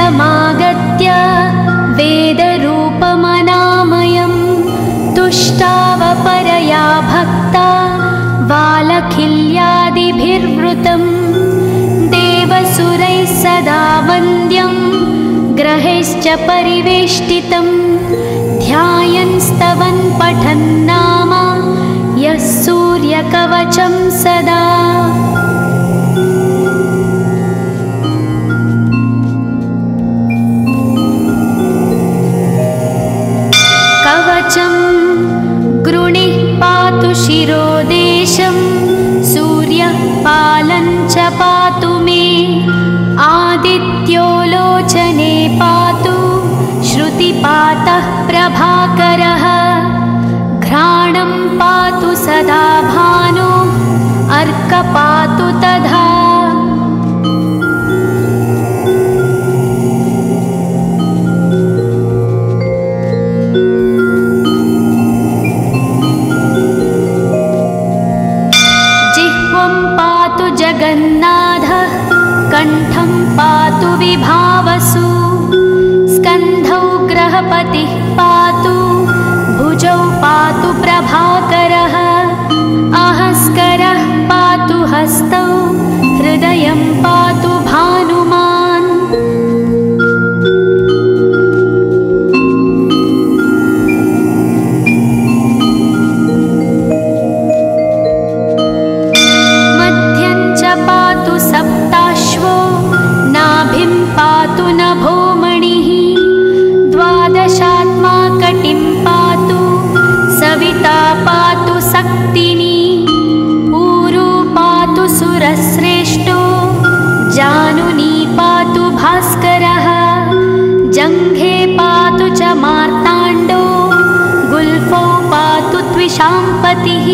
शब्दमागत्य वेदरूपमनामयं तुष्टावपरया भक्ता वालखिल्यादिभिर्वृतं देवसुरैः सदा वन्द्यं ग्रहैश्च परिवेष्टितं ध्यायन् स्तवन् पठन् नाम यः सूर्यकवचं सदा। कवचं गृणिः पातु शिरोदेशं सूर्यः पालं च पातु मे आदित्यो लोचने पातु श्रुतिपातः प्रभाकरः घ्राणं पातु सदा भानो अर्कपातु तथा। जिह्वं पातु जगन्नाथः कण्ठं पातु विभावसु स्कन्धौ ग्रहपतिः पातु भुजौ पातु प्रभाकरः अहस्करः पातु हस्तौ हृदयं पातु भानुमान्। मध्यं च पातु सप्ताश्वो नाभिं पातु नभोमणिः द्वादशात्मा कटिं पातु सविता पातु सक्तिनी ऊरू पातु सुरश्रेष्ठो जानुनी पातु भास्करः जङ्घे पातु च मार्ताण्डो गुल्फौ पातु त्विषाम्पतिः।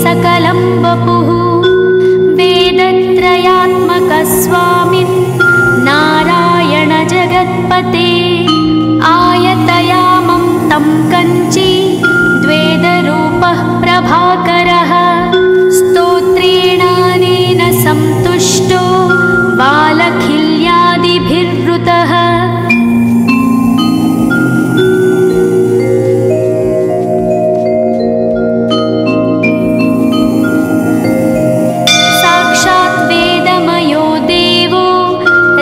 सकलं वपुः वेदत्रयात्मकस्वामिन् नारायण जगत्पते आयतयामं तं कञ्ची द्वेदरूपः प्रभाकरः स्तोत्रेणानेन सन्तुष्टो वालखिल्यादिभिर्वृतः।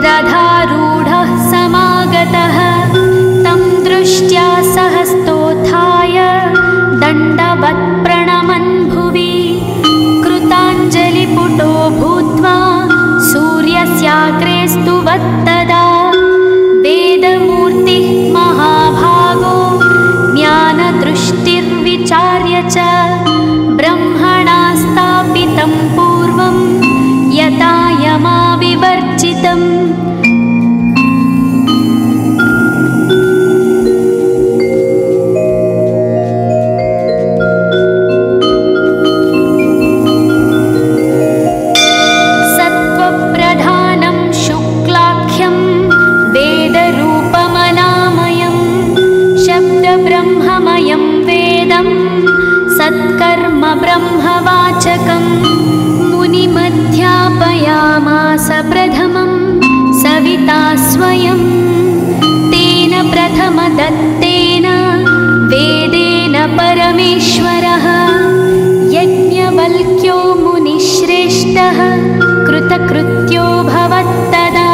रथारूढः समागतः तं दृष्ट्या सहस्तोत्थाय दण्डवत् प्रणमन् भुवि कृताञ्जलिपुटो भूत्वा सूर्यस्याग्रे स्तुवत्तदा वेदमूर्तिः महाभागो ज्ञानदृष्टिर्विचार्य च ब्रह्मणा स्थापितं पूर्वं यथा यमाविवर्जितम्। सत्त्वप्रधानं शुक्लाख्यं वेदरूपमनामयं शब्दब्रह्ममयं वेदं सत्कर्म ब्रह्मवाचकम् मुनिमध्यापयामास प्रथमं सविता स्वयं तेन प्रथमदत्तेन वेदेन परमेश्वरः यज्ञवल्क्यो मुनिश्रेष्ठः कृतकृत्यो भवत्तदा।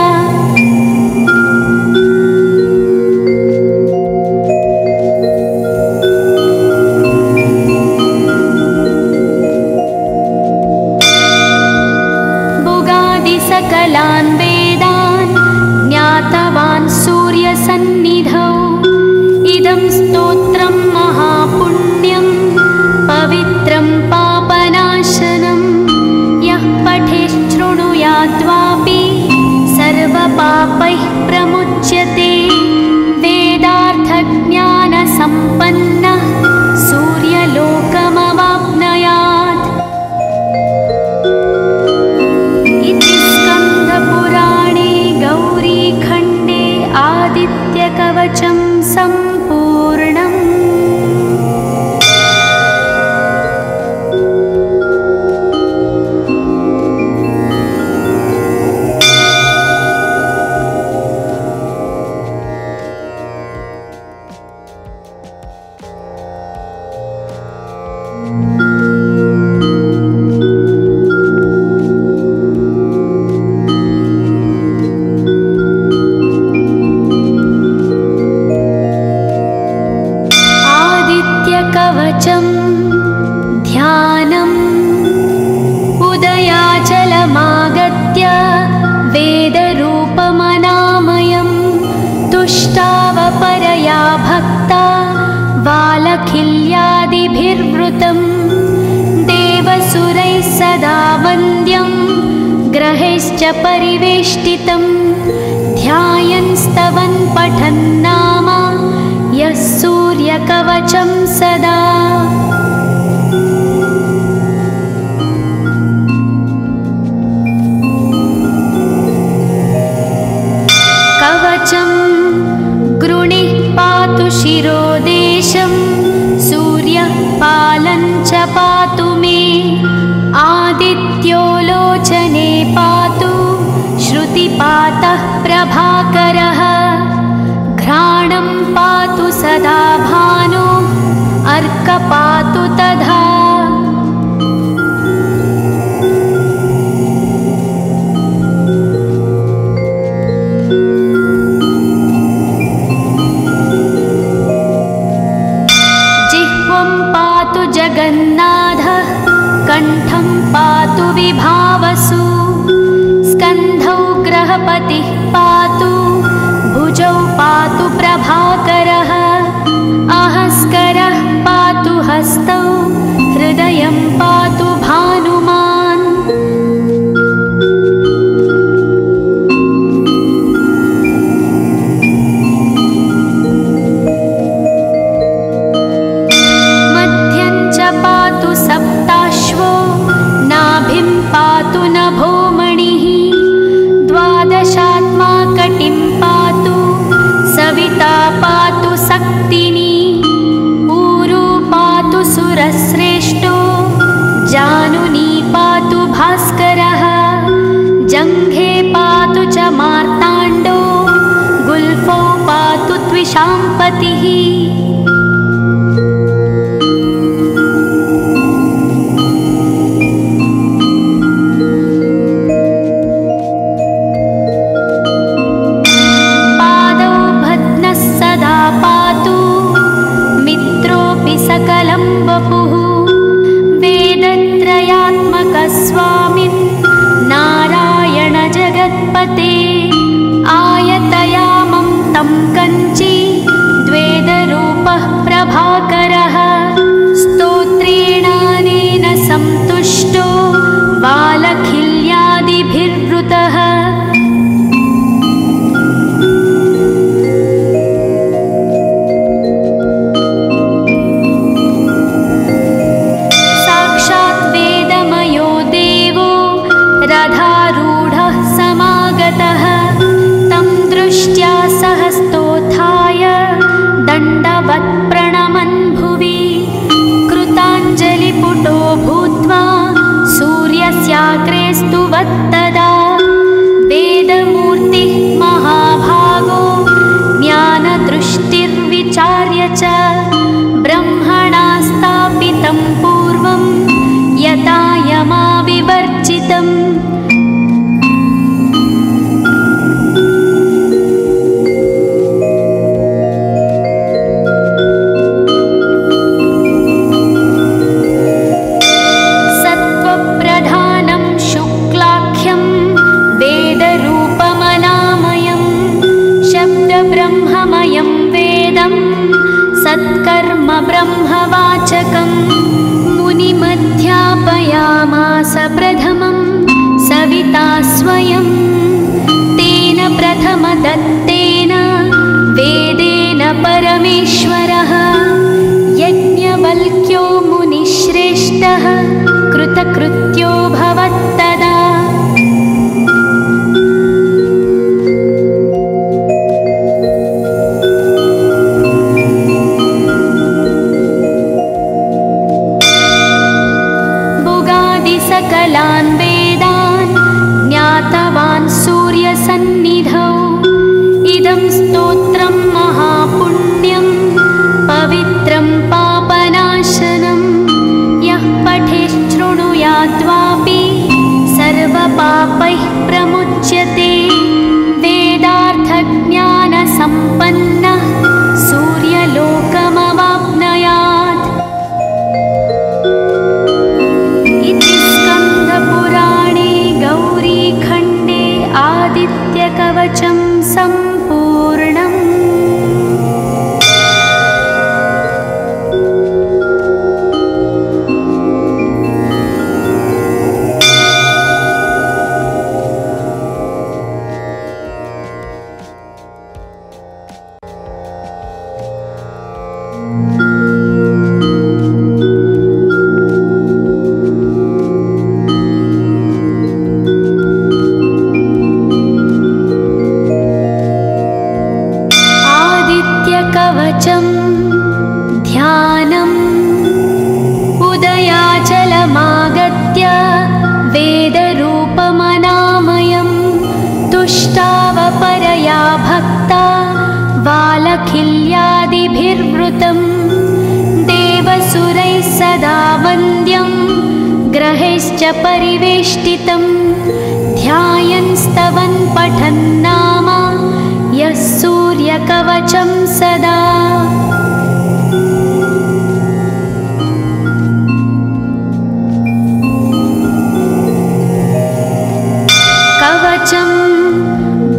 सकलान् वेदान् ज्ञातवान् सूर्यसन्निधौ इदं स्तोत्रं महापुण्यं पवित्रं पापनाशनं यः पठेत् शृणुयाद्वापि सर्वपापैः प्रमुच्यते वेदार्थज्ञानसम्पन्नः सूर्यलोकमवाप्नुयात्। इति स्कन्दपुराणे गौ कवचं सम्पूर्णम्। कवचं ध्यानम् उदयाचलमागत्य वेदरूपमनामयं तुष्टावपरया भक्ता वालखिल्यादिभिर्वृतं देवसुरैः सदा वन्द्यं ग्रहैश्च परिवेष्टितं ध्यायन् स्तवन् पठन् नाम यः सूर्यकवचं सदा। कवचं गृणिः पातु शिरोदेशं सूर्यः पालं च पातु मे आदित्यो लोचने पातु श्रुतिपातः प्रभाकरः घ्राणं पातु सदा भानो अर्क पातु तथा। जिह्वं पातु जगन्नाथः कण्ठं पातु विभावसु स्कन्धौ ग्रहपतिः पातु भुजौ पातु प्रभाकरः अहस्करः पातु हस्तौ हृदयं पातु भानुमान्। मध्यं च पातु सप्ताश्वो नाभिं पातु नभोमणिः द्वादशात्मा कटिं पातु सविता पातु सक्तिनी ऊरू पातु सुरश्रेष्ठो जानुनी पातु भास्करः जङ्घे पातु च मार्ताण्डो गुल्फौ पातु त्विषाम्पतिः। सकलं वपुः वेदत्रयात्मकस्वामिन् नारायण जगत्पते आयतयामं तं कञ्ची द्वेदरूपः प्रभाकरः स्तोत्रेणानेन सन्तुष्टो वालखिल्यादिभिर्वृतः। रथारूढः समागतः तं दृष्ट्या सहस्तोत्थाय दण्डवत् प्रणमन् भुवि कृताञ्जलिपुटो भूत्वा सूर्यस्याग्रे स्तुवत्तदा वेदमूर्तिः महाभागो ज्ञानदृष्टिर्विचार्य च ब्रह्मणा स्थापितं पूर्वं यथा यमाविवर्जितम्। सत्त्वप्रधानं शुक्लाख्यं वेदरूपमनामयं शब्दब्रह्ममयं वेदं सत्कर्म ब्रह्मवाचकम् मुनिमध्यापयामास प्रथमं सविता स्वयं तेन प्रथमदत्तेन वेदेन परमेश्वरः यज्ञवल्क्यो मुनिश्रेष्ठः कृतकृत्यो भवत्तदा। आदित्यकवचं सम्पूर्णम्। कवचं ध्यानम् उदयाचलमागत्य वेदरूपमनामयं तुष्टावपरया भक्ता वालखिल्यादिभिर्वृतं देवसुरैः सदा वन्द्यं ग्रहैश्च परिवेष्टितं ध्यायन् स्तवन् पठन् नाम यः सूर्यकवचं सदा। कवचं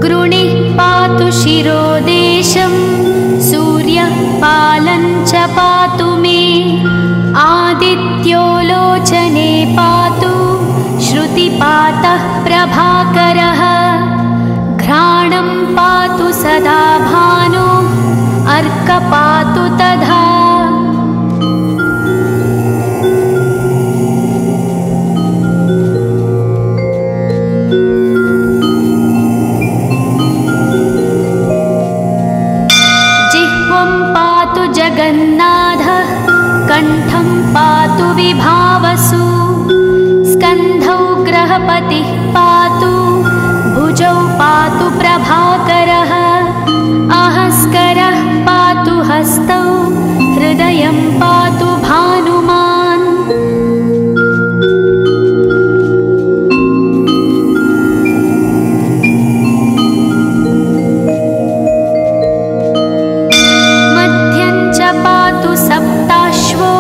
गृणिः पातु शिरोदेशं सूर्यः पालं च पातु मे आदित्यो लोचने पातु श्रुतिपातः प्रभाकरः घ्राणं पातु सदा भानो अर्कपातु तथा। जिह्वं पातु जगन्नाथः कण्ठं पातु विभावसु स्कन्धौ ग्रहपतिः पातु भुजौ पातु प्रभाकरः अहस्करः पातु हस्तौ हृदयं पातु भानुमान्। मध्यं च पातु सप्ताश्वो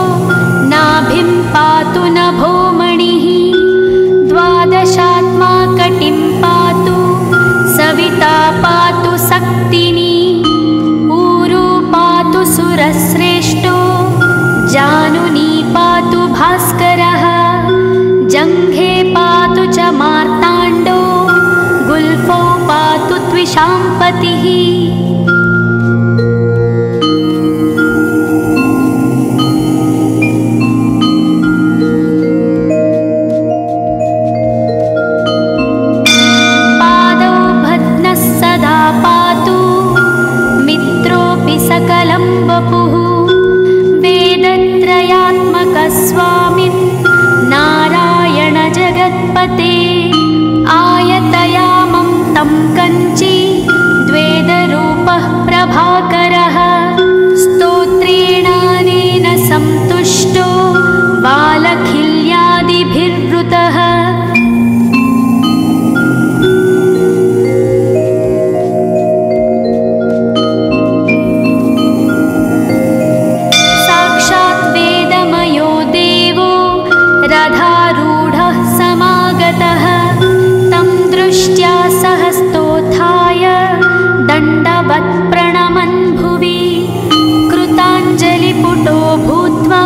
नाभिं पातु नभोमणिः द्वादशात्मा कटिं पातु सविता पातु सक्तिनी ऊरू पातु सुरश्रेष्ठो जानुनी पातु भास्करः जङ्घे पातु च मार्ताण्डो गुल्फौ पातु त्विषाम्पतिः। सकलं वपुः वेदत्रयात्मकस्वामिन् नारायण जगत्पते आयतयामं तं कञ्ची द्वेदरूपः प्रभाकरः स्तोत्रेणानेन सन्तुष्टो वालखिल्यादिभिर्वृतः। रथारूढः समागतः तं दृष्ट्या सहस्तोत्थाय दण्डवत् प्रणमन् भुवि कृताञ्जलिपुटो भूत्वा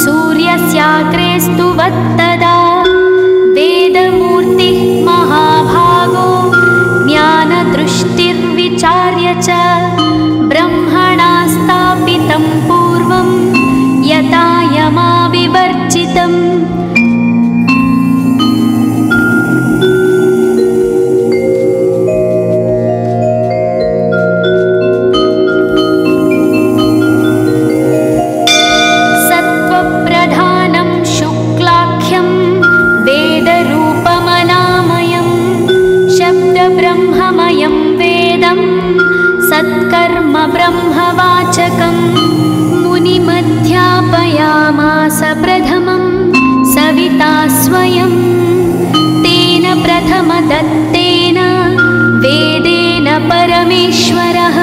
सूर्यस्याग्रे स्तुवत्तदा वेदमूर्तिः महाभागो ज्ञानदृष्टिर्विचार्य च ब्रह्मणा स्थापितं पूर्वं यथा यमाविवर्जितम्। सत्त्वप्रधानं शुक्लाख्यं वेदरूपमनामयं शब्दब्रह्ममयं वेदं सत्कर्म ब्रह्मवाचकम् मुनिमध्यापयामास प्रथमं सविता स्वयं तेन प्रथमदत्तेन वेदेन परमेश्वरः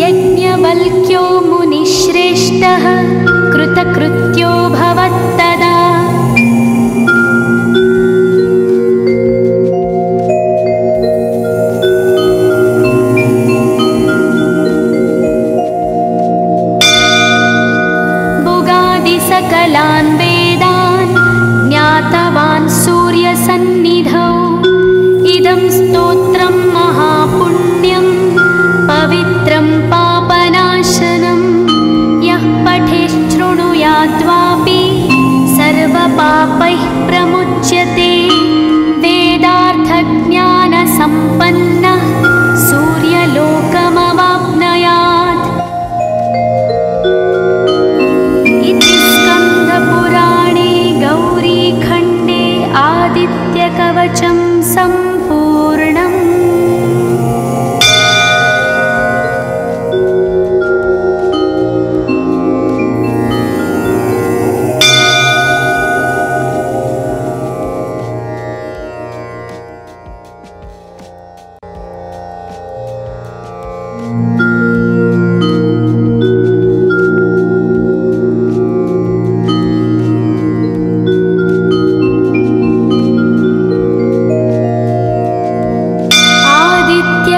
यज्ञवल्क्यो मुनिश्रेष्ठः कृतकृत्यो भवत्तदा।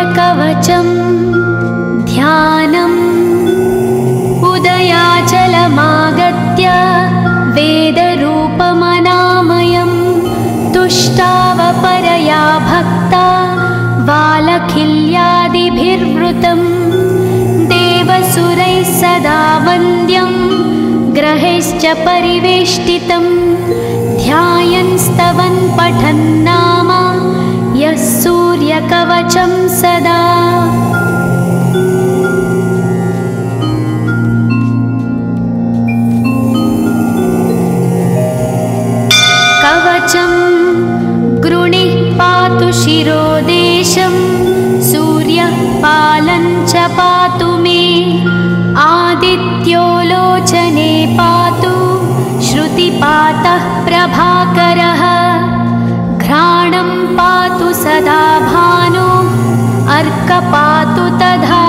सूर्यकवचं ध्यानम् उदयाचलमागत्य वेदरूपमनामयं तुष्टावपरया भक्ता वालखिल्यादिभिर्वृतं देवसुरैः सदा वन्द्यं ग्रहैश्च परिवेष्टितं ध्यायन् स्तवन् पठन् नाम यः सूर्यकवचं सदा। कवचं गृणिः पातु शिरोदेशं सूर्यः पालं च पातु मे आदित्यो लोचने पातु श्रुतिपातः प्रभाकरः घ्राणं पातु सदा भानो अर्कपातु तथा।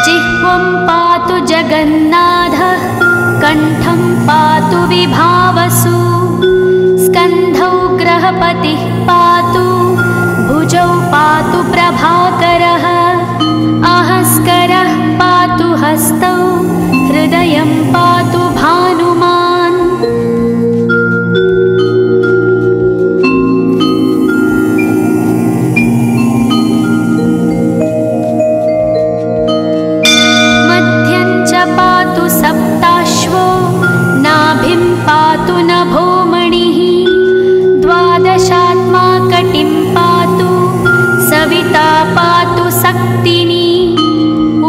जिह्वं पातु जगन्नाथः कण्ठं पातु विभावसु स्कन्धौ ग्रहपतिः पातु भुजौ पातु प्रभाकरः अहस्करः पातु हस्तौ हृदयं पातु भानुमान्। मध्यं च पातु सप्ताश्वो नाभिं पातु नभोमणिः द्वादशात्मा कटिं पातु सविता पातु सक्तिनी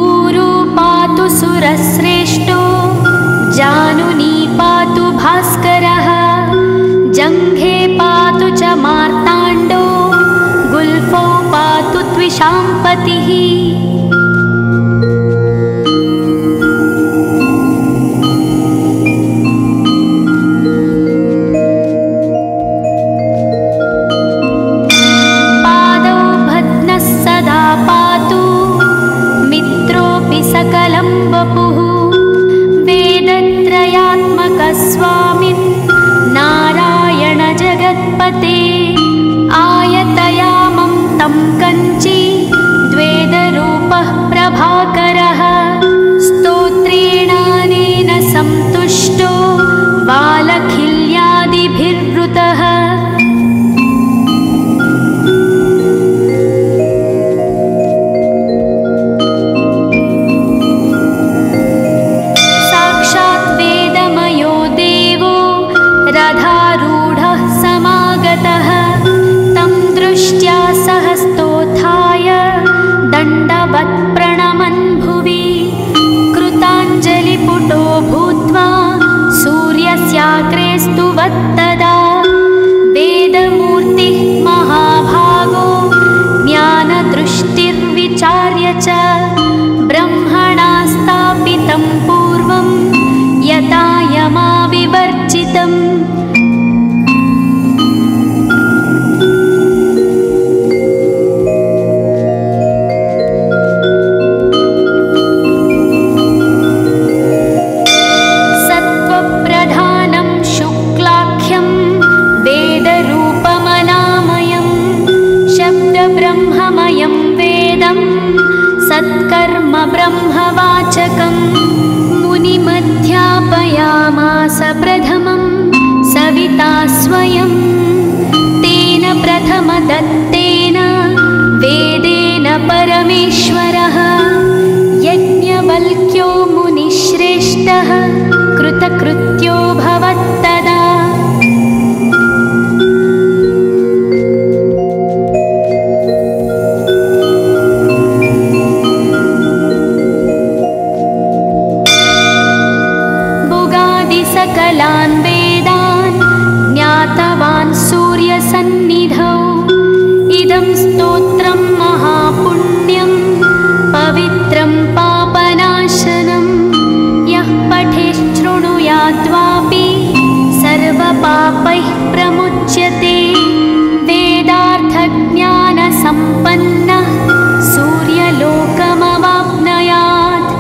ऊरू पातु सुरश्रेष्ठो जानुनी पातु भास्करः जङ्घे पातु च मार्ताण्डो गुल्फौ पातु त्विषाम्पतिः। सकलं वपुः वेदत्रयात्मकस्वामिन् नारायण जगत्पते आयतयामं तं कञ्ची द्वेदरूपः प्रभाकरः स्तोत्रेणानेन सन्तुष्टो वालखिल्यादिभिर्वृतः। रथारूढः समागतः तं दृष्ट्या सहस्तोत्थाय दण्डवत् प्रणमन् भुवि कृताञ्जलिपुटो भूत्वा सूर्यस्याग्रे स्तुवत्तदा वेदमूर्तिः महाभागो ज्ञानदृष्टिर्विचार्य च ब्रह्मणा स्थापितं पूर्वं यथा यमाविवर्जितम्। सत्त्वप्रधानं शुक्लाख्यं वेदरूपमनामयं शब्दब्रह्ममयं वेदं सत्कर्म ब्रह्मवाचकम् मुनिमध्यापयामास प्रथमं सविता स्वयं तेन प्रथमदत्तेन वेदेन परमेश्वरः यज्ञवल्क्यो मुनिश्रेष्ठः कृतकृत्यो भवत्तदा। सकलान् वेदान् ज्ञातवान् सूर्यसन्निधौ इदं स्तोत्रं महापुण्यं पवित्रं पापनाशनं यः पठेच्छृणुयाद्वापि सर्वपापैः प्रमुच्यते वेदार्थज्ञानसम्पन्नः सूर्यलोकमवाप्नुयात्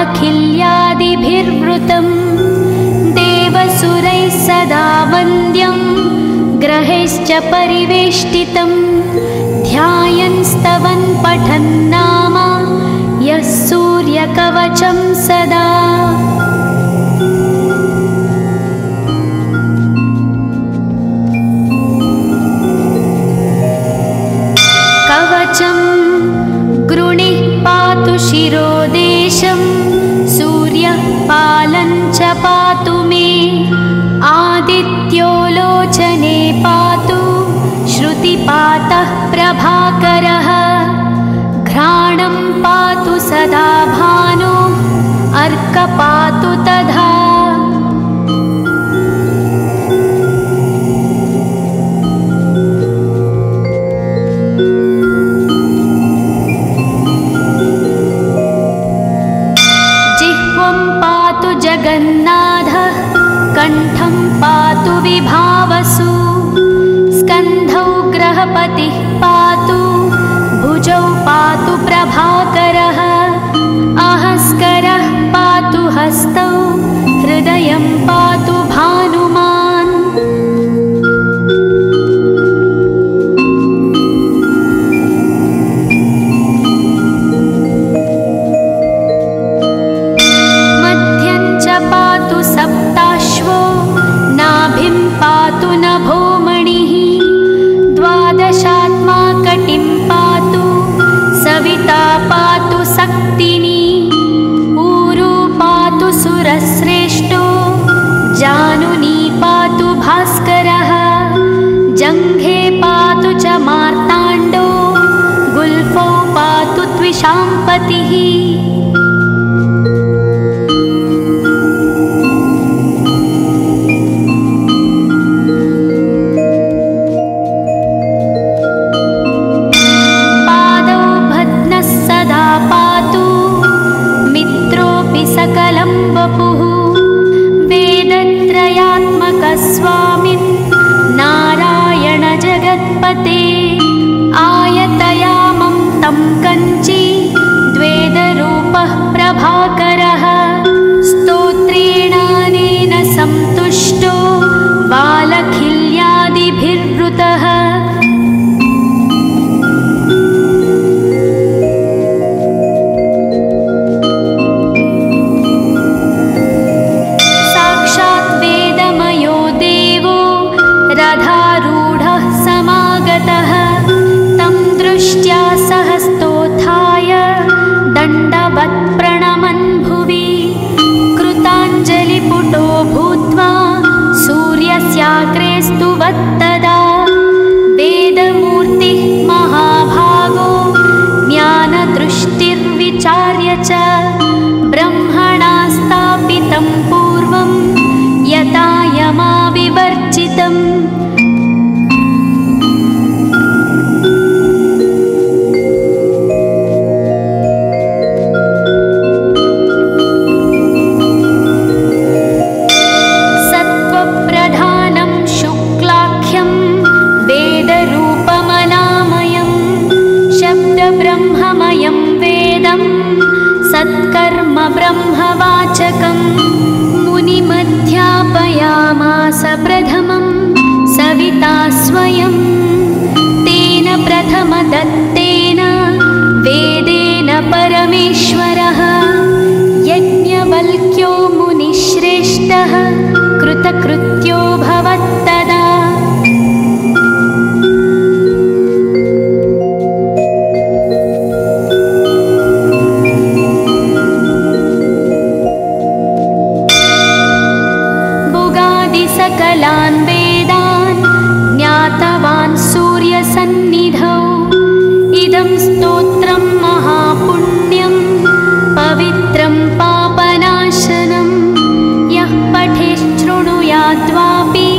बालखिल्यादिभिर्वृतं देवसुरैः सदा वन्द्यं ग्रहैश्च परिवेष्टितं ध्यायन् स्तवन् पठन् नाम यः सूर्यकवचं सदा। कवचं गृणिः पातु शिरोदेशं सूर्यः पालं च पातु मे आदित्यो लोचने पातु श्रुतिपातः प्रभाकरः घ्राणं पातु सदा भानो अर्कः पातु तथा। जगन्नाथः कण्ठं पातु विभावसु स्कन्धौ ग्रहपतिः पातु भुजौ पातु प्रभाकरः अहस्करः पातु हस्तौ हृदयं पातु भानुमान्। पातु सप्ताश्वो नाभिं पातु नभोमणिः द्वादशात्मा कटिं पातु सविता पातु सक्तिनी ऊरू पातु सुरश्रेष्ठो जानुनी पातु भास्करः जङ्घे पातु च मार्ताण्डो गुल्फौ पातु त्विषाम्पतिः। सकलं वपुः वेदत्रयात्मकस्वामिन् नारायण जगत्पते आयतयामं तं कञ्ची द्वेदरूपः प्रभाकरः स्तोत्रेणानेन सन्तुष्टो बालखिल्यादिभिर्वृतः। रथारूढः समागतः तं दृष्ट्या सहस्तोत्थाय दण्डवत् प्रणमन् भुवि कृताञ्जलिपुटो भूत्वा सूर्यस्याग्रे स्तुवत्तदा वेदमूर्तिः महाभागो ज्ञानदृष्टिर्विचार्य च ब्रह्मणा स्थापितं पूर्वं यथा यमाविवर्जितम्। सत्त्वप्रधानं शुक्लाख्यं वेदरूपमनामयं शब्दब्रह्ममयं वेदं सत्कर्म ब्रह्मवाचकम् मुनिमध्यापयामास प्रथमं सविता स्वयं तेन प्रथमदत्तेन वेदेन परमेश्वरः यज्ञवल्क्यो मुनिश्रेष्ठः कृतकृत्यो भवत्तदा। सकलान् वेदान् ज्ञातवान् सूर्यसन्निधौ इदं स्तोत्रं महापुण्यं पवित्रं पापनाशनं यः पठेत् शृणुयाद्वापि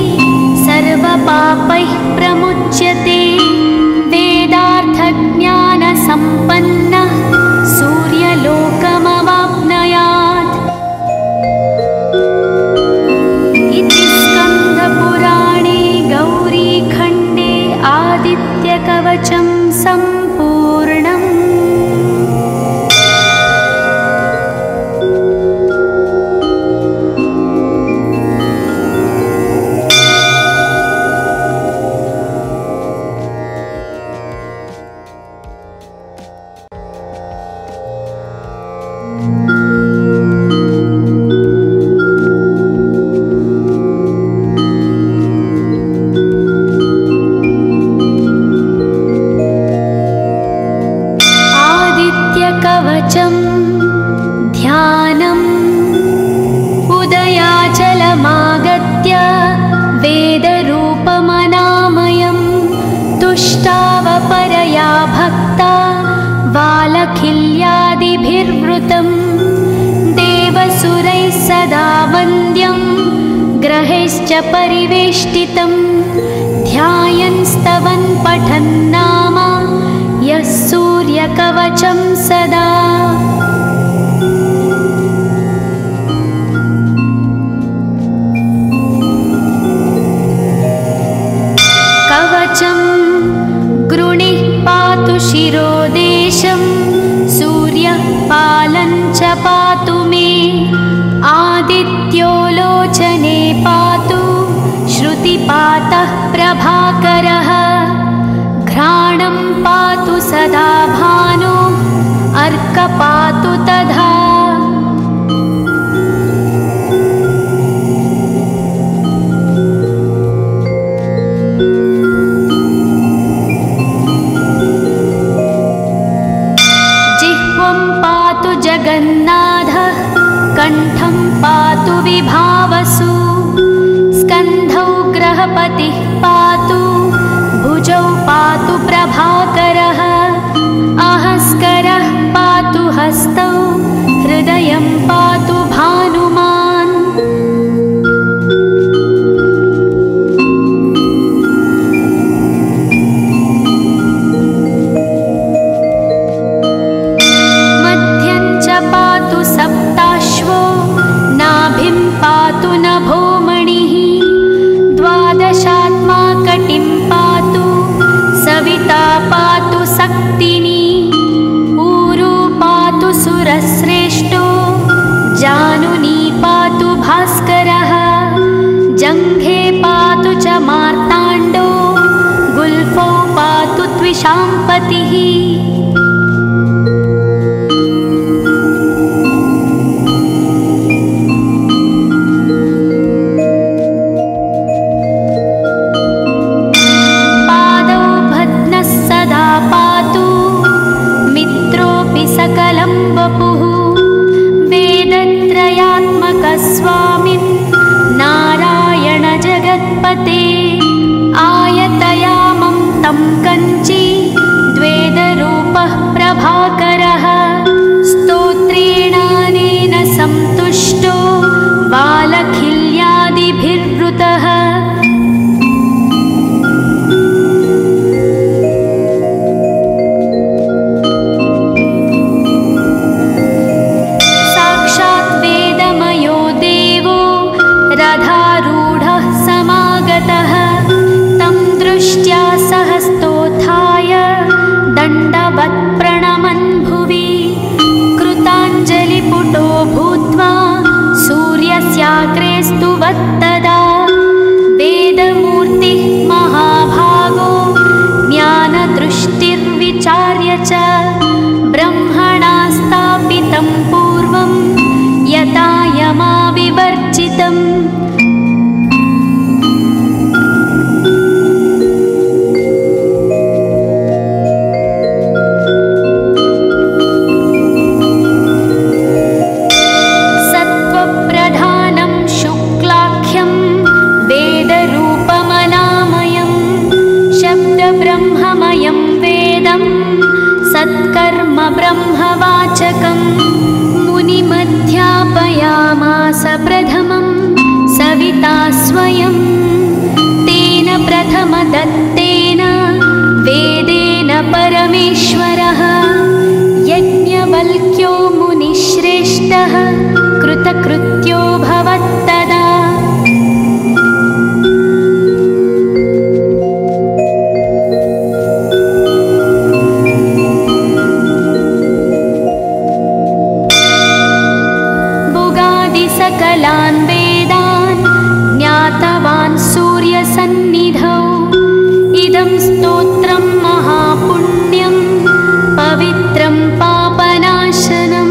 सर्वपापैः प्रमुच्यते वेदार्थज्ञानसम्पन्नः सूर्यलोकमवाप्नुयात्। स्कन्दपुराणे गौरीखण्डे आदित्यकवचं सम्पूर्णम्। सूर्यैश्च परिवेष्टितं ध्यायन् स्तवन् पठन् नाम यः सूर्यकवचं सदा। कवचं गृणिः पातु शिरोदेशं सूर्यः पालं च पातु मे आदित्यो लोचने पातु श्रुतिपातः प्रभाकरः घ्राणं पातु सदा भानो अर्कः पातु तथा। जगन्नाथः कण्ठं पातु विभावसु स्कन्धौ ग्रहपतिः पातु भुजौ पातु प्रभाकरः अहस्करः पातु हस्तौ हृदयं पातु भानुमान्। सप्ताश्वो नाभिं पातु नभोमणिः द्वादशात्मा कटिं पातु सविता पातु सक्तिनी ऊरू पातु सुरश्रेष्ठो जानुनी पातु भास्करः जङ्घे पातु च मार्ताण्डो गुल्फौ पातु त्विषाम्पतिः। सकलं वपुः वेदत्रयात्मकस्वामिन् नारायण जगत्पते आयतयामं तं कञ्ची द्वेदरूपः प्रभाकरः स्तोत्रेणानेन सन्तुष्टो बालखिल्यादिभिर्वृतः। रथारूढः समागतः तं दृष्ट्या सहस्तोत्थाय दण्डवत् प्रणमन् भुवि कृताञ्जलिपुटो भूत्वा सूर्यस्याग्रे स्तुवत्तदा वेदमूर्तिः महाभागो ज्ञानदृष्टिर्विचार्य च ब्रह्मणा स्थापितं पूर्वं यथा यमाविवर्जितम्। सत्त्वप्रधानं शुक्लाख्यं वेदरूपमनामयं शब्दब्रह्ममयं वेदं सत्कर्म ब्रह्मवाचकम् मुनिमध्यापयामास प्रथमं सविता स्वयं तेन प्रथमदत्तेन वेदेन परमेश्वरः यज्ञवल्क्यो मुनिश्रेष्ठः कृतकृत्यो भवत्तदा। सकलान् वेदान् ज्ञातवान् सूर्यसन्निधौ इदं स्तोत्रं महापुण्यं पवित्रं पापनाशनं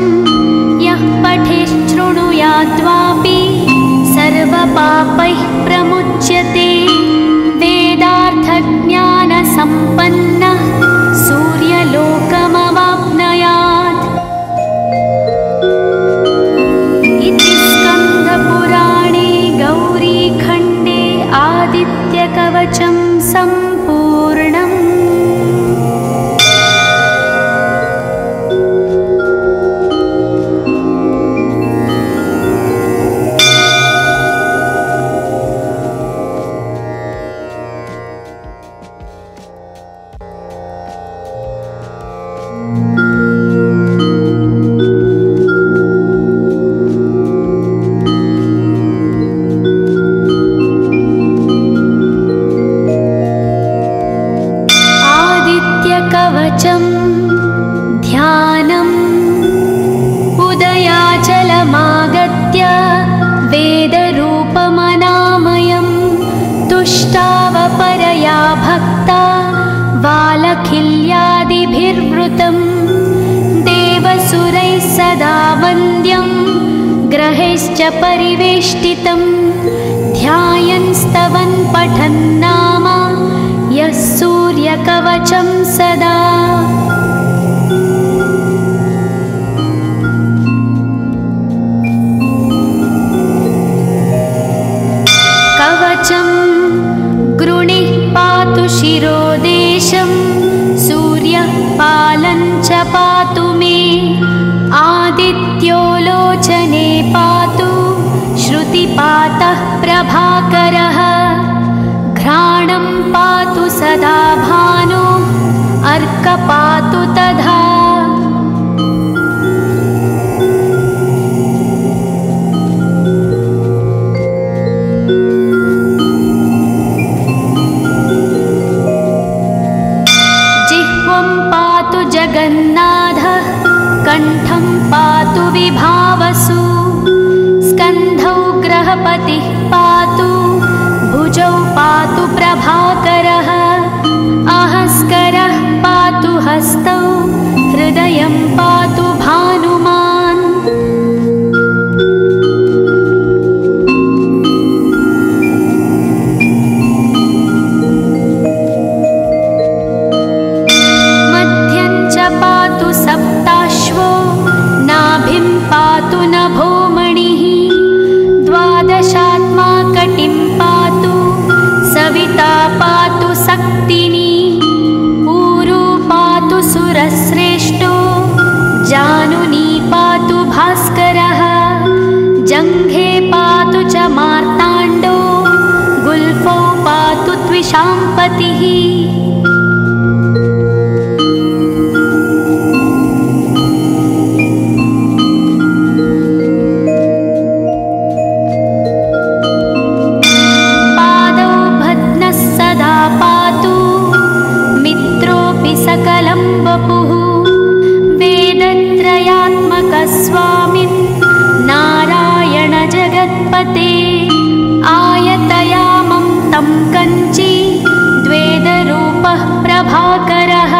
यः पठेत् शृणुयाद्वापि सर्वपापैः प्रमुच्यते वेदार्थज्ञानसम्पन्नः सूर्यलोकमवाप्नुयात्। स्कन्दपुराणे गौरीखण्डे आदित्यकवचं सम्पूर्णम्। सूर्यैश्च परिवेष्टितं ध्यायन् स्तवन् पठन् नाम यः सूर्यकवचं सदा। कवचं गृणिः पातु शिरोदेशं सूर्यः पालं च पातु मे आदित्यो लोचने पातु श्रुतिपातः प्रभाकरः घ्राणं पातु सदा भानो अर्कपातु तथा। जिह्वं पातु जगन्नाथः कण्ठं पातु विभावसु स्कन्धौ ग्रहपतिः पातु भुजौ पातु प्रभाकरः आहस्करः पातु हस्तौ हृदयं पातु भानुमान्। मध्यं च पातु सप्ताश्वो नाभिं पातु नभोमणिः द्वादशात्मा कटिं पातु सविता पातु सक्तिनी ऊरू पातु सुरश्रेष्ठो जानुनी पातु भास्करः जङ्घे पातु च मार्ताण्डो गुल्फौ पातु त्विषाम्पतिः। सकलं वपुः वेदत्रयात्मकस्वामिन् नारायण जगत्पते आयतयामं तं कञ्ची द्वेदरूपः प्रभाकरः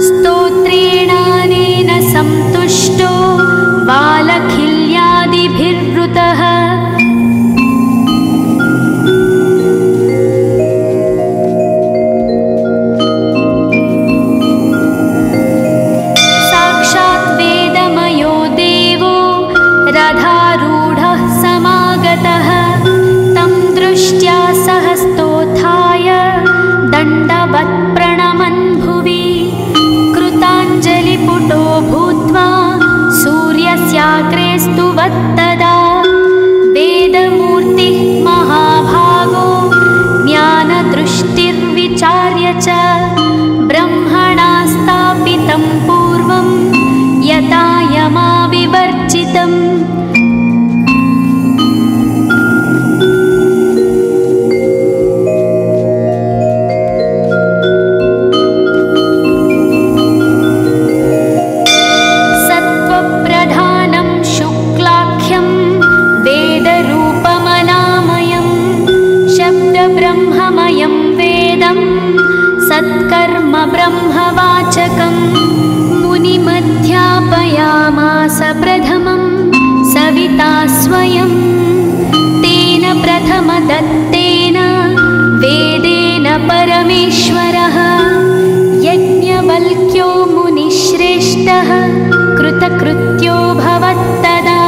स्तोत्रेणानेन सन्तुष्टो बालखिल्यादिभिर्वृतः। रथारूढः समागतः तं दृष्ट्या सहस्तोत्थाय दण्डवत् प्रणमन् भुवि कृताञ्जलिपुटो भूत्वा सूर्यस्याग्रे स्तुवत्तदा वेदमूर्तिः महाभागो ज्ञानदृष्टिर्विचार्य च ब्रह्मणा स्थापितं पूर्वं यथा यमाविवर्जितम्। सत्त्वप्रधानं शुक्लाख्यं वेदरूपमनामयं शब्दब्रह्ममयं वेदं सत्कर्म ब्रह्मवाचकम् मुनिमध्यापयामास प्रथमं सविता स्वयं तेन प्रथमदत्तेन वेदेन परमेश्वरः यज्ञवल्क्यो मुनिश्रेष्ठः कृतकृत्यो भवत्तदा।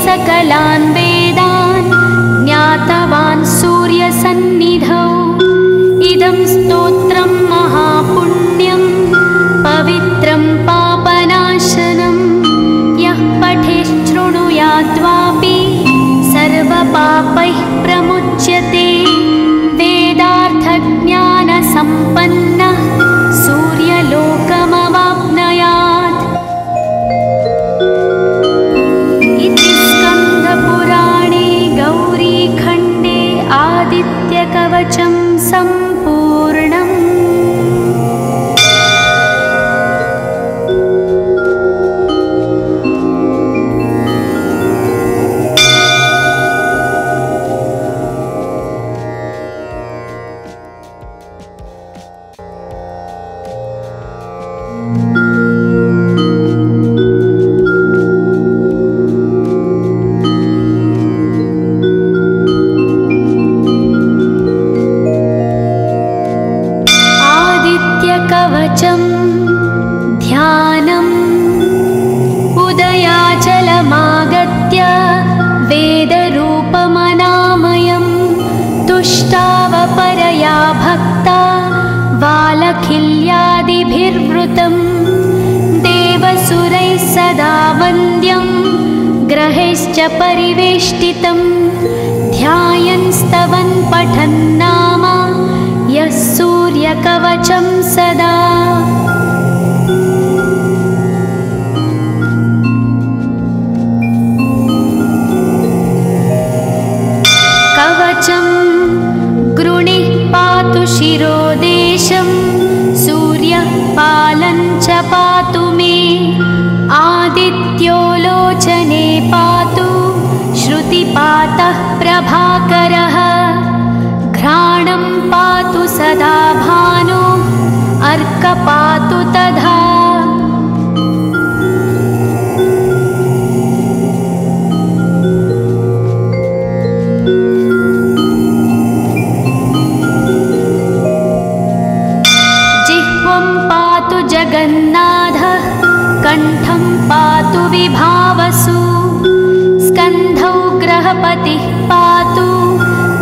सकलान् वेदान् ज्ञातवान् सूर्यसन्निधौ इदं स्तोत्रं महापुण्यं पवित्रं पापनाशनं यः पठेत् शृणुयाद्वापि सर्वपापैः प्रमुच्यते वेदार्थज्ञानसम्पन्नः सूर्यलोकमवाप्नुयात्। स्कन्दपुराणे गौरीखण्डे आदित्यकवचं सम्पूर्णम्। ॐ कवचं ध्यानम् उदयाचलमागत्य वेदरूपमनामयं तुष्टावपरया भक्ता वालखिल्यादिभिर्वृतं देवसुरैः सदा वन्द्यं ग्रहैश्च परिवेष्टितं ध्यायन् स्तवन् पठन् नाम यः सूर्यकवचं सदा। कवचं गृणिः पातु शिरोदेशं सूर्यः पालं च पातु मे आदित्यो लोचने पातु श्रुतिपातः प्रभाकरः घ्राणं पातु सदा भानो अर्कपातु तथा। जिह्वं पातु जगन्नाथः कण्ठं पातु विभावसु स्कन्धौ ग्रहपतिः पातु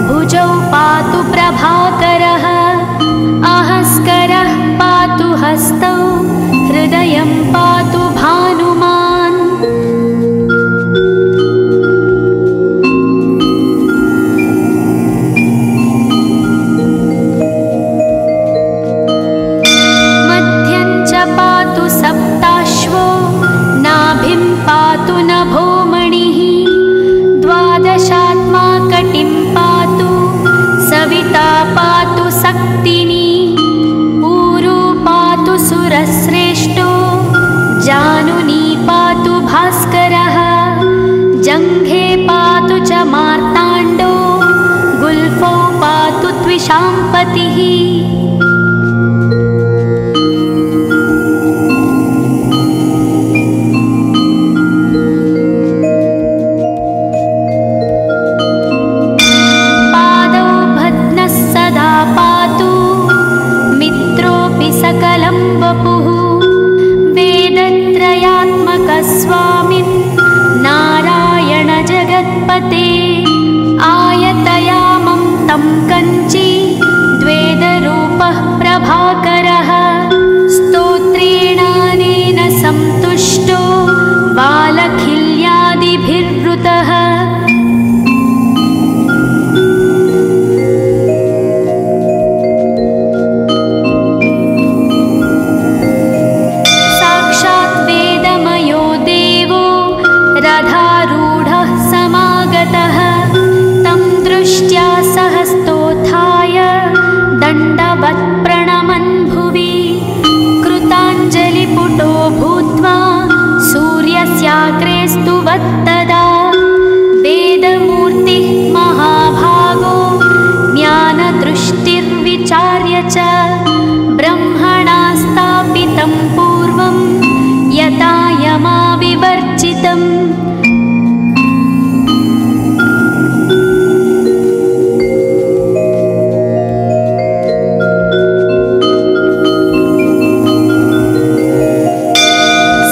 भुजौ पातु प्रभाकरः अहस्करः पातु हस्तौ हृदयं पातु भानुमान्। मध्यं च पातु सप्ताश्वो नाभिं पातु नभोमणिः द्वादशात्मा कटिं पातु सविता पातु सक्तिनी ऊरू पातु सुरश्रेष्ठो जानुनी पातु भास्करः जङ्घे पातु च मार्ताण्डो गुल्फौ पातु त्विषाम्पतिः। सकलं वपुः वेदत्रयात्मकस्वामिन् नारायण जगत्पते आयतयामं तं कञ्ची द्वेदरूपः प्रभाकरः स्तोत्रेणानेन सन्तुष्टो वालखिल्यादिभिर्वृतः। रथारूढः समागतः तं दृष्ट्या सहस्तोत्थाय दण्डवत् प्रणमन् भुवि कृताञ्जलिपुटो भूत्वा सूर्यस्याग्रे स्तुवत्तदा वेदमूर्तिः महाभागो ज्ञानदृष्टिर्विचार्य च ब्रह्मणा स्थापितं पूर्वं यथा यमाविवर्जितम्।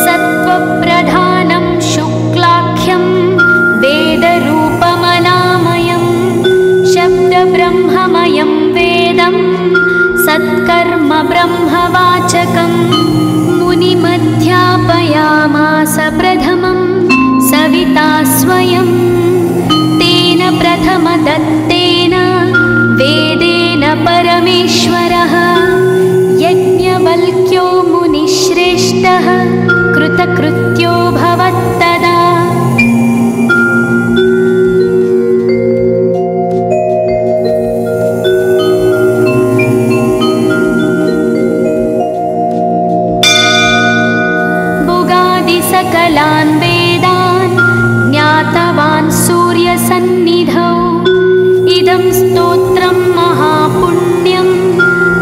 सत्त्वप्रधानं शुक्लाख्यं वेदरूपमनामयं शब्दब्रह्ममयं वेदं सत्कर्म ब्रह्मवाचकम् मुनिमध्यापयामास प्रथमं सविता स्वयं तेन प्रथमदत्तेन वेदेन परमेश्वरः यज्ञवल्क्यो मुनिश्रेष्ठः कृतकृत्यो भवत्तदा। सकलान् वेदान् ज्ञातवान् सूर्यसन्निधौ इदं स्तोत्रं महापुण्यं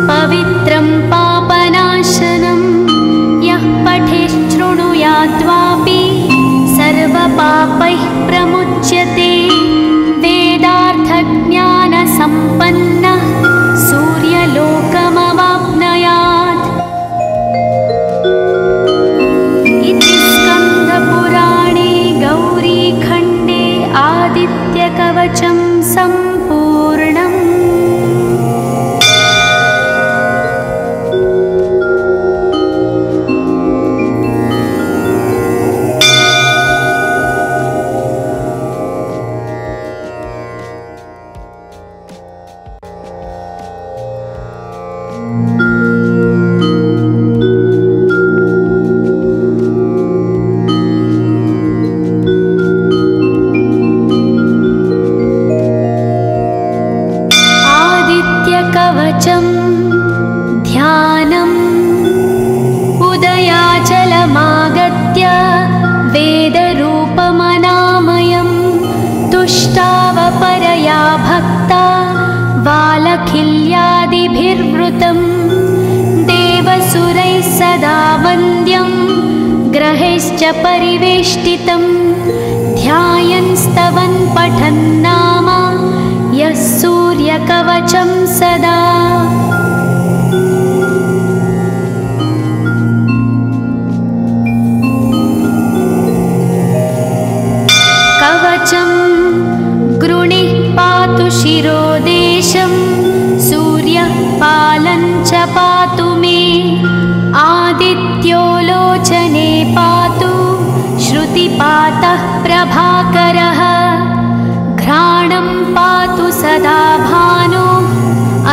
पवित्रं पापनाशनं यः पठेच्छृणुयाद्वापि कवचं ध्यानम् उदयाचलमागत्य वेदरूपमनामयं तुष्टावपरया भक्ता वालखिल्यादिभिर्वृतं देवसुरैः सदा वन्द्यं ग्रहैश्च परिवेष्टितं ध्यायन् स्तवन् पठन् नाम यः सूर्यकवचं सदा। कवचं गृणिः पातु शिरोदेशं सूर्यः पालं च पातु मे आदित्यो लोचने पातु श्रुतिपातः प्रभाकरः घ्राणं पातु सदा भानो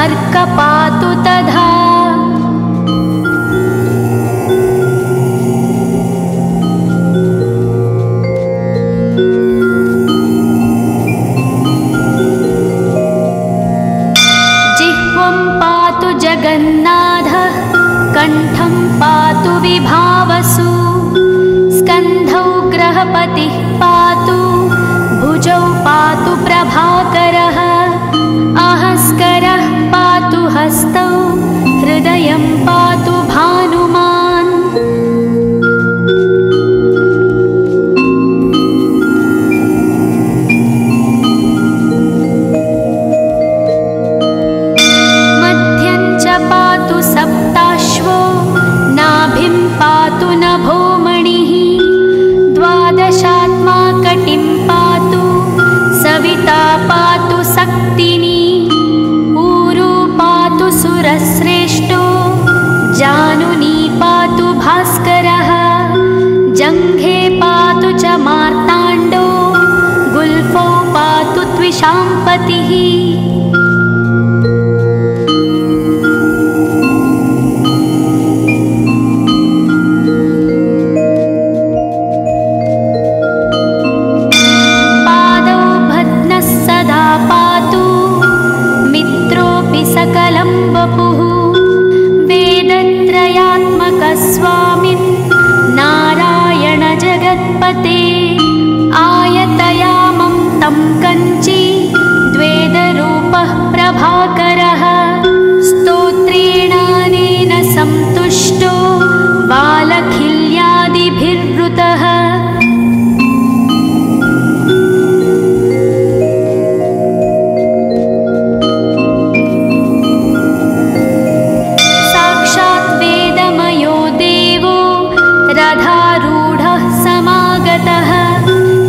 अर्कपातु तथा। जिह्वं पातु जगन्नाथः कण्ठं पातु विभावसु स्कन्धौ ग्रहपतिः पातु भुजौ पातु प्रभाकरः अहस्करः पातु हस्तौ हृदयं पातु भानुमान्। मध्यं च पातु सप्ताश्वो नाभिं पातु नभोमणिः द्वादशात्मा कटिं पातु सविता पातु सक्तिनी ऊरू पातु सुरश्रेष्ठो जानुनी पातु भास्करः जङ्घे पातु च मार्ताण्डो गुल्फौ पातु त्विषाम्पतिः। सकलं वपुः वेदत्रयात्मकस्वामिन् नारायण जगत्पते आयतयामं तं कञ्ची द्वेदरूपः प्रभाकरः स्तोत्रेणानेन सन्तुष्टो वालखिल्यादिभिर्वृतः। रथारूढः समागतः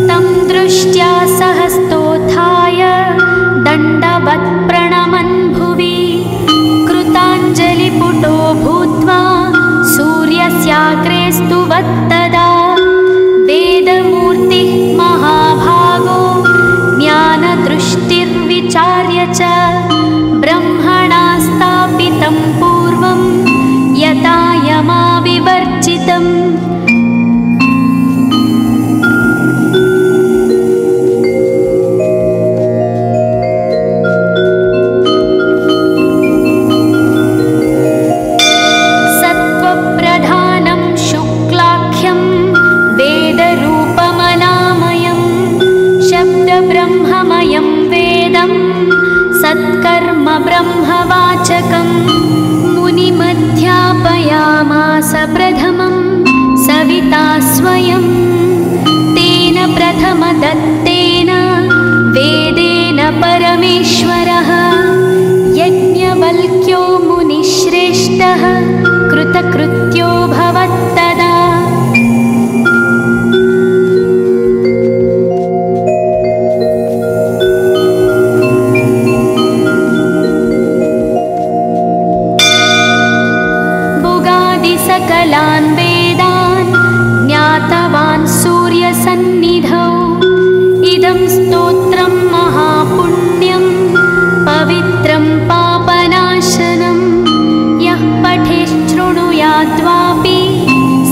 तं दृष्ट्या सहस्तोत्थाय दण्डवत् प्रणमन् भुवि कृताञ्जलिपुटो भूत्वा सूर्यस्याग्रे स्तुवत्तदा वेदमूर्तिः महाभागो ज्ञानदृष्टिर्विचार्य च ब्रह्मणा स्थापितं पूर्वं यथा यमाविवर्जितम्। सत्त्वप्रधानं शुक्लाख्यं वेदरूपमनामयं शब्दब्रह्ममयं वेदं सत्कर्म ब्रह्मवाचकम् मुनिमध्यापयामास प्रथमं सविता स्वयं तेन प्रथमदत्तेन वेदेन परमेश्वरः यज्ञवल्क्यो मुनिश्रेष्ठः कृतकृत्यो भवत्तदा। सकलान् वेदान् ज्ञातवान् सूर्यसन्निधौ इदं स्तोत्रं महापुण्यं पवित्रं पापनाशनं यः पठेत् शृणुयाद्वापि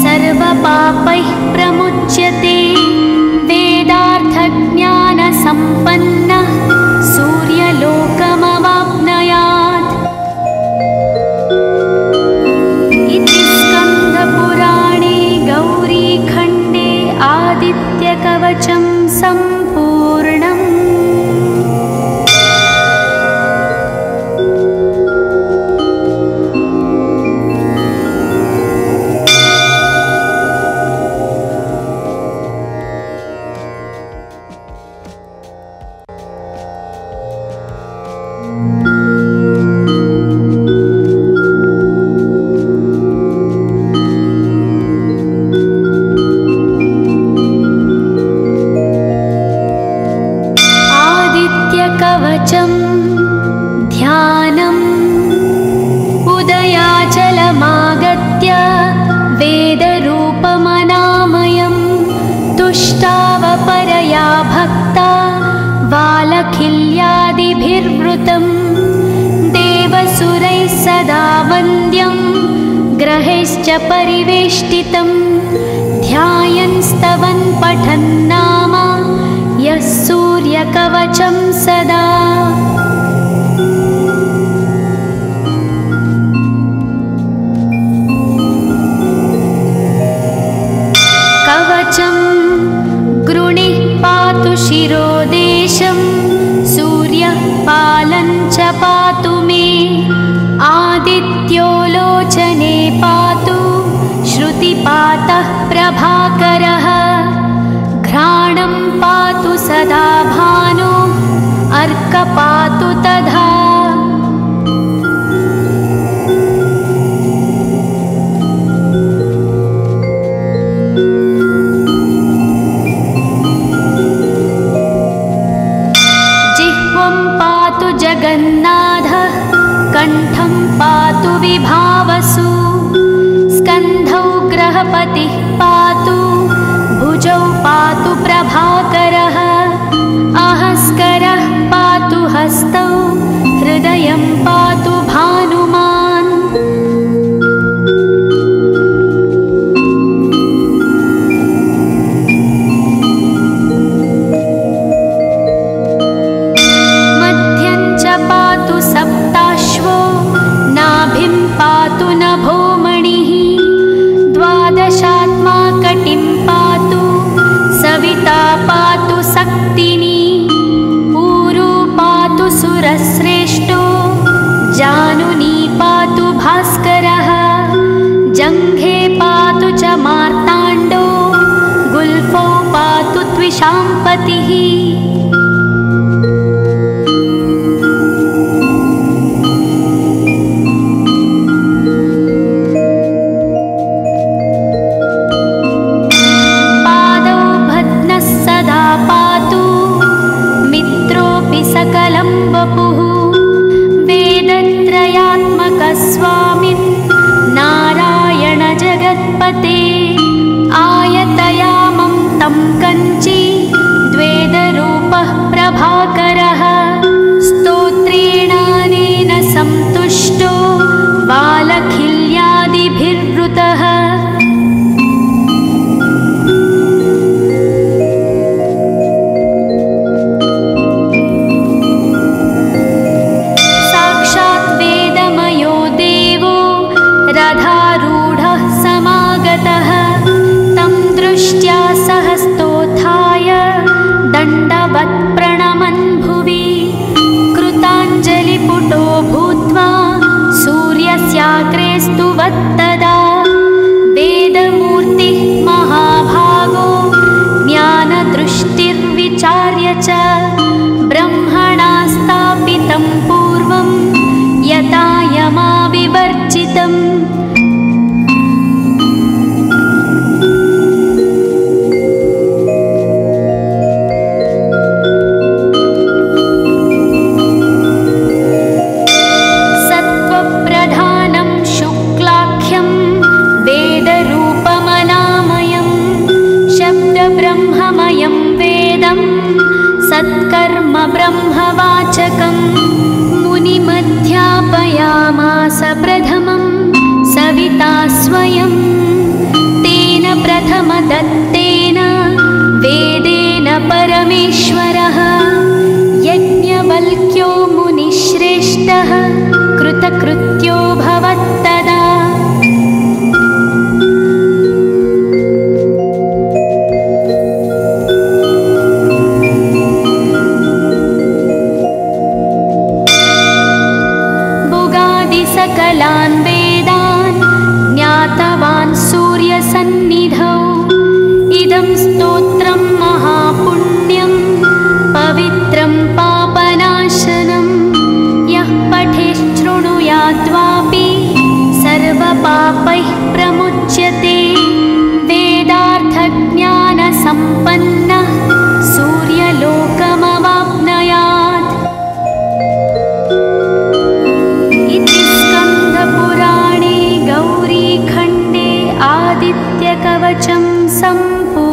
सर्वपापैः प्रमुच्यते वेदार्थज्ञानसम्पन्नः सूर्यलोकमवाप्नुयात्। वालखिल्यादिभिर्वृतं देवसुरैः सदा वन्द्यं ग्रहैश्च परिवेष्टितं ध्यायन् स्तवन् पठन् नाम यः सूर्यकवचं सदा। कवचं गृणिः पातु शिरोदेशं सूर्यः पालं च पातु मे आदित्यो लोचने पातु श्रुतिपातः प्रभाकरः घ्राणं पातु सदा भानो अर्कपातु तथा। जगन्नाथः कण्ठं पातु विभावसु स्कन्धौ ग्रहपतिः पातु भुजौ पातु प्रभाकरः अहस्करः पातु हस्तौ हृदयं पातु भानुमान्। पातु सप्ताश्वो नाभिं पातु नभोमणिः द्वादशात्मा कटिं पातु सविता पातु सक्तिनी ऊरू पातु सुरश्रेष्ठो जानुनी पातु भास्करः जङ्घे पातु च मार्ताण्डो गुल्फौ पातु त्विषाम्पतिः। सकलं वपुः वेदत्रयात्मकस्वामिन् नारायण जगत्पते आयतयामं तं कञ्ची द्वेदरूपः प्रभाकरः स्तोत्रेणानेन सन्तुष्टो वालखिल्यादिभिर्वृतः। रथारूढः समागतः तं दृष्ट्या सहस्तोत्थाय दण्डवत् प्रणमन् भुवि कृताञ्जलिपुटो भूत्वा सूर्यस्याग्रे स्तुवत्तदा वेदमूर्तिः महाभागो ज्ञानदृष्टिर्विचार्य च ब्रह्मणा स्थापितं पूर्वं यथा यमाविवर्जितम्। सत्त्वप्रधानं शुक्लाख्यं वेदरूपमनामयं शब्दब्रह्ममयं वेदं सत्कर्म ब्रह्मवाचकम् मुनिमध्यापयामास प्रथमं सविता स्वयं तेन प्रथमदत्तेन वेदेन परमेश्वरः यज्ञवल्क्यो मुनिश्रेष्ठः कृतकृत्यो भवत्तदा। सकलान् वेदान् ज्ञातवान् सूर्यसन्निधौ इदं स्तोत्रं महापुण्यं पवित्रं पापनाशनं यः पठेत् शृणुयाद्वापि सर्वपापैः प्रमुच्यते वेदार्थज्ञानसम्पन्नः सूर्यलोकमवाप्नुयात्। इति स्कन्दपुराणे गौरीखण्डे आदित्यकवचं सम्पूर्णम्।